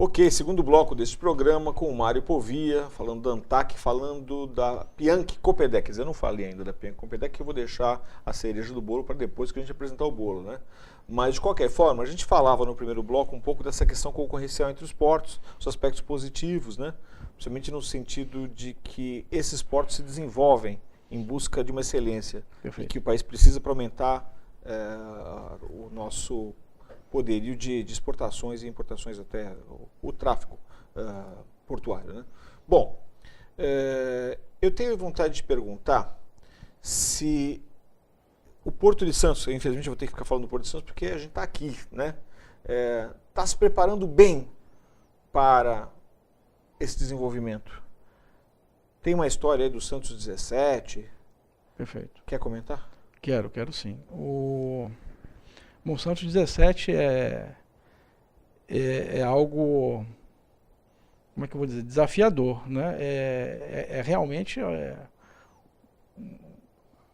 Ok, segundo bloco deste programa com o Mário Povia, falando da ANTAC, falando da Bianchi Copedec. Quer dizer, eu não falei ainda da Bianchi Copedec, que eu vou deixar a cereja do bolo para depois que a gente apresentar o bolo, né? Mas, de qualquer forma, a gente falava no primeiro bloco um pouco dessa questão concorrencial entre os portos, os aspectos positivos, né? Principalmente no sentido de que esses portos se desenvolvem em busca de uma excelência. Perfeito. E que o país precisa para aumentar o nosso poderio de exportações e importações, até o tráfego portuário, né? Bom, eu tenho vontade de perguntar se o Porto de Santos, infelizmente eu vou ter que ficar falando do Porto de Santos porque a gente está aqui, né? Está se preparando bem para esse desenvolvimento. Tem uma história aí do Santos 17. Perfeito. Quer comentar? Quero sim. Bom, Santos 17 é algo, como é que eu vou dizer, desafiador, né? Realmente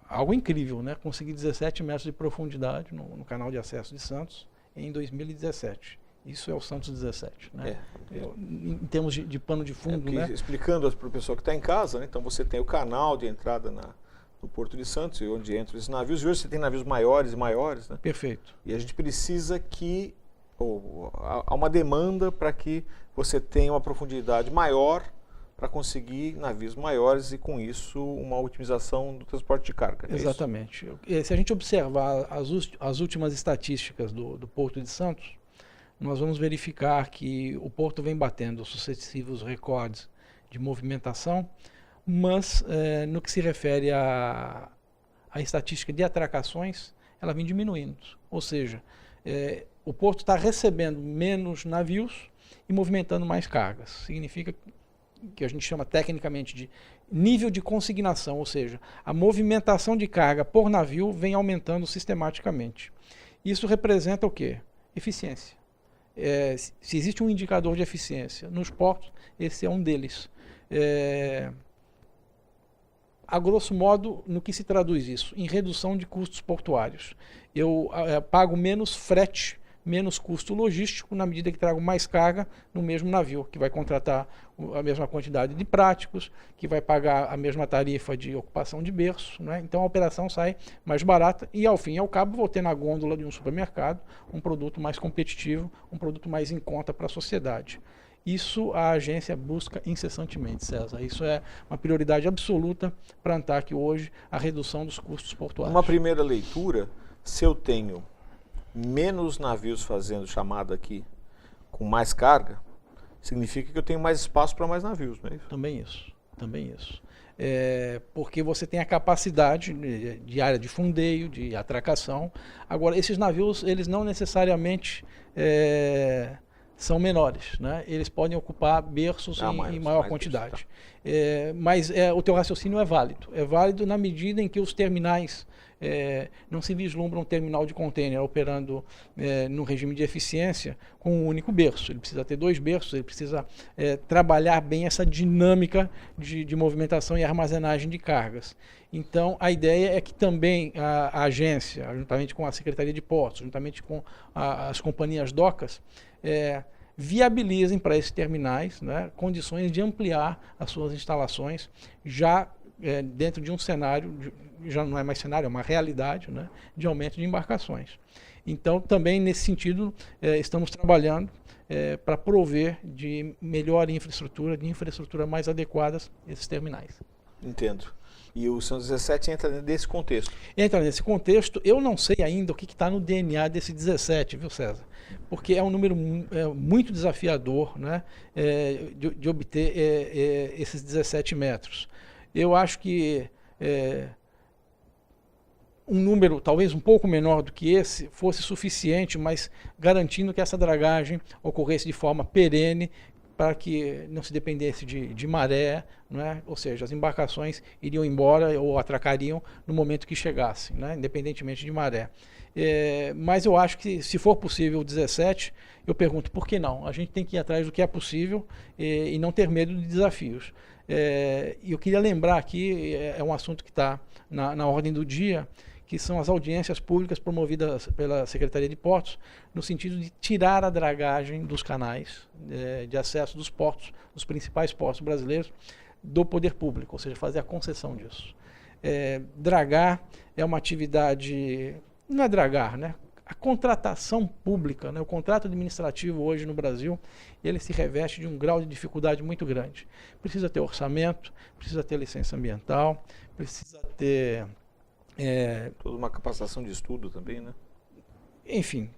algo incrível, né? Conseguir 17 metros de profundidade no canal de acesso de Santos em 2017. Isso é o Santos 17, né? Em termos de pano de fundo, né? Explicando para o pessoal que está em casa, né? Então você tem o canal de entrada no Porto de Santos, onde entram esses navios, e hoje você tem navios maiores e maiores, né? Perfeito. E a gente precisa que, há uma demanda para que você tenha uma profundidade maior para conseguir navios maiores e, com isso, uma otimização do transporte de carga. Exatamente. Se a gente observar as últimas estatísticas do Porto de Santos, nós vamos verificar que o Porto vem batendo sucessivos recordes de movimentação, mas no que se refere à estatística de atracações, ela vem diminuindo. Ou seja, o Porto está recebendo menos navios e movimentando mais cargas. Significa que a gente chama tecnicamente de nível de consignação, ou seja, a movimentação de carga por navio vem aumentando sistematicamente. Isso representa o quê? Eficiência. Se existe um indicador de eficiência nos portos, esse é um deles. A grosso modo, no que se traduz isso? Em redução de custos portuários. Eu pago menos frete, menos custo logístico, na medida que trago mais carga no mesmo navio, que vai contratar a mesma quantidade de práticos, que vai pagar a mesma tarifa de ocupação de berço, né? Então a operação sai mais barata e, ao fim e ao cabo, vou ter na gôndola de um supermercado um produto mais competitivo, um produto mais em conta para a sociedade. Isso a agência busca incessantemente, César. Isso é uma prioridade absoluta para a ANTAC hoje, a redução dos custos portuários. Uma primeira leitura, se eu tenho menos navios fazendo chamada aqui com mais carga, significa que eu tenho mais espaço para mais navios, não é isso? Também isso. Porque você tem a capacidade de área de fundeio, de atracação. Agora, esses navios, eles não necessariamente são menores, né? Eles podem ocupar berços em maior quantidade. Mas o teu raciocínio é válido. É válido na medida em que os terminais não se vislumbra um terminal de container operando no regime de eficiência com um único berço. Ele precisa ter 2 berços, ele precisa trabalhar bem essa dinâmica de movimentação e armazenagem de cargas. Então, a ideia é que também a agência, juntamente com a Secretaria de Portos, juntamente com as companhias docas, viabilizem para esses terminais, né, condições de ampliar as suas instalações já dentro de um cenário, já não é mais cenário, é uma realidade, né, de aumento de embarcações. Então, também nesse sentido, estamos trabalhando para prover de melhor infraestrutura, de infraestrutura mais adequadas esses terminais. Entendo. E o Santos 17 entra nesse contexto? Entra nesse contexto. Eu não sei ainda o que está no DNA desse 17, viu, César? Porque é um número muito desafiador, né, de obter esses 17 metros. Eu acho que um número talvez um pouco menor do que esse fosse suficiente, mas garantindo que essa dragagem ocorresse de forma perene, para que não se dependesse de maré, né? Ou seja, as embarcações iriam embora ou atracariam no momento que chegassem, né? Independentemente de maré. Mas eu acho que, se for possível o 17, eu pergunto, por que não? A gente tem que ir atrás do que é possível e não ter medo de desafios. E eu queria lembrar aqui, é um assunto que está na ordem do dia, que são as audiências públicas promovidas pela Secretaria de Portos, no sentido de tirar a dragagem dos canais de acesso dos portos, dos principais portos brasileiros, do poder público, ou seja, fazer a concessão disso. Dragar é uma atividade, não é dragar, né? A contratação pública, né? O contrato administrativo hoje no Brasil, ele se reveste de um grau de dificuldade muito grande. Precisa ter orçamento, precisa ter licença ambiental, precisa ter... Toda uma capacitação de estudo também, né? Enfim,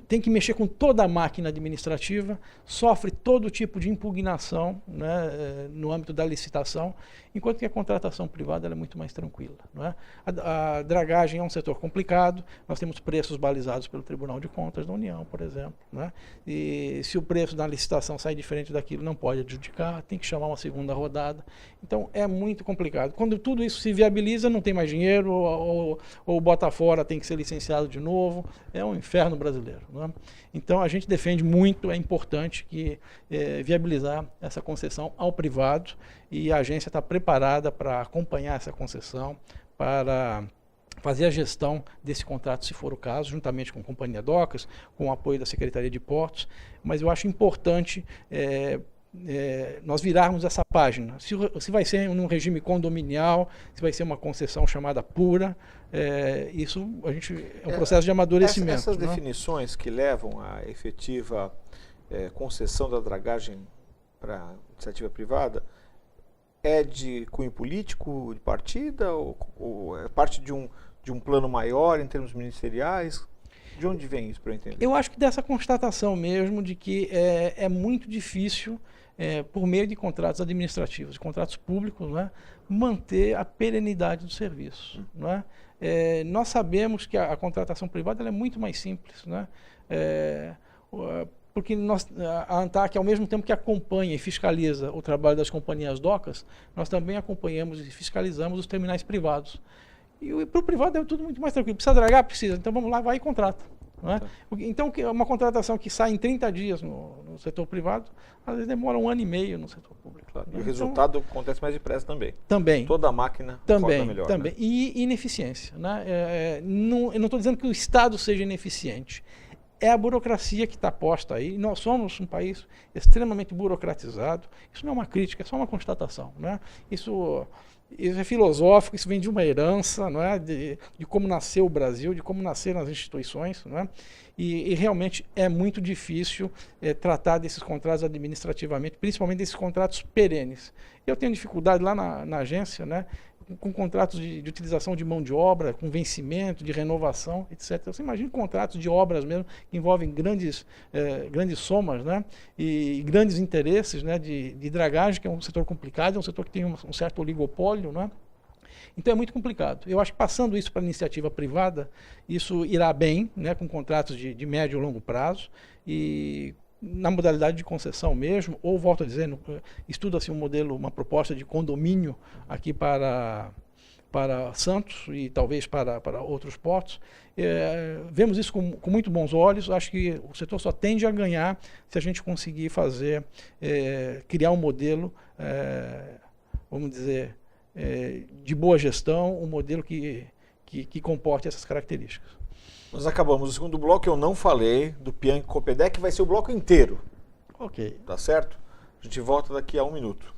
tem que mexer com toda a máquina administrativa, sofre todo tipo de impugnação, né, no âmbito da licitação, enquanto que a contratação privada ela é muito mais tranquila. Não é? A dragagem é um setor complicado, nós temos preços balizados pelo Tribunal de Contas da União, por exemplo. Não é? E se o preço da licitação sair diferente daquilo, não pode adjudicar, tem que chamar uma segunda rodada. Então é muito complicado. Quando tudo isso se viabiliza, não tem mais dinheiro, ou bota fora, tem que ser licenciado de novo, é um inferno brasileiro. Não é? Então a gente defende muito, é importante que viabilizar essa concessão ao privado, e a agência está preparada para acompanhar essa concessão, para fazer a gestão desse contrato, se for o caso, juntamente com a Companhia Docas, com o apoio da Secretaria de Portos. Mas eu acho importante nós virarmos essa página. Se vai ser num regime condominial, se vai ser uma concessão chamada pura, isso é um processo de amadurecimento. Essas definições que levam à efetiva concessão da dragagem para iniciativa privada é de cunho político, de partida, ou é parte de um plano maior em termos ministeriais? De onde vem isso, para eu entender? Eu acho que dessa constatação mesmo de que é muito difícil, por meio de contratos administrativos, de contratos públicos, né, manter a perenidade do serviço. Né? Nós sabemos que a contratação privada ela é muito mais simples, né? Porque a ANTAC, ao mesmo tempo que acompanha e fiscaliza o trabalho das companhias docas, nós também acompanhamos e fiscalizamos os terminais privados. E para o privado é tudo muito mais tranquilo. Precisa dragar? Precisa. Então vamos lá, vai e contrata. Não é? Tá. Então, uma contratação que sai em 30 dias no setor privado, às vezes demora 1 ano e meio no setor público. Claro. E o resultado acontece mais depressa também. Também. Toda a máquina roda melhor. Também. Né? E ineficiência. Né? Eu não estou dizendo que o Estado seja ineficiente. É a burocracia que está posta aí. Nós somos um país extremamente burocratizado. Isso não é uma crítica, é só uma constatação. Né? Isso é filosófico, isso vem de uma herança, não é? de como nasceu o Brasil, de como nasceram as instituições. Não é? E realmente é muito difícil tratar desses contratos administrativamente, principalmente desses contratos perenes. Eu tenho dificuldade lá na agência, né? Com contratos de utilização de mão de obra, com vencimento, de renovação, etc. Você imagina contratos de obras mesmo, que envolvem grandes somas, né? E grandes interesses, né? de dragagem, que é um setor complicado, é um setor que tem um certo oligopólio, né? Então é muito complicado. Eu acho que passando isso para a iniciativa privada, isso irá bem, né? Com contratos de médio e longo prazo, e na modalidade de concessão mesmo, ou, volto a dizer, estuda-se um modelo, uma proposta de condomínio aqui para Santos e talvez para outros portos. Vemos isso com muito bons olhos. Acho que o setor só tende a ganhar se a gente conseguir criar um modelo, vamos dizer, de boa gestão, um modelo que comporte essas características. Nós acabamos o segundo bloco, eu não falei do Pianchi Copedec, que vai ser o bloco inteiro. Ok. Tá certo? A gente volta daqui a 1 minuto.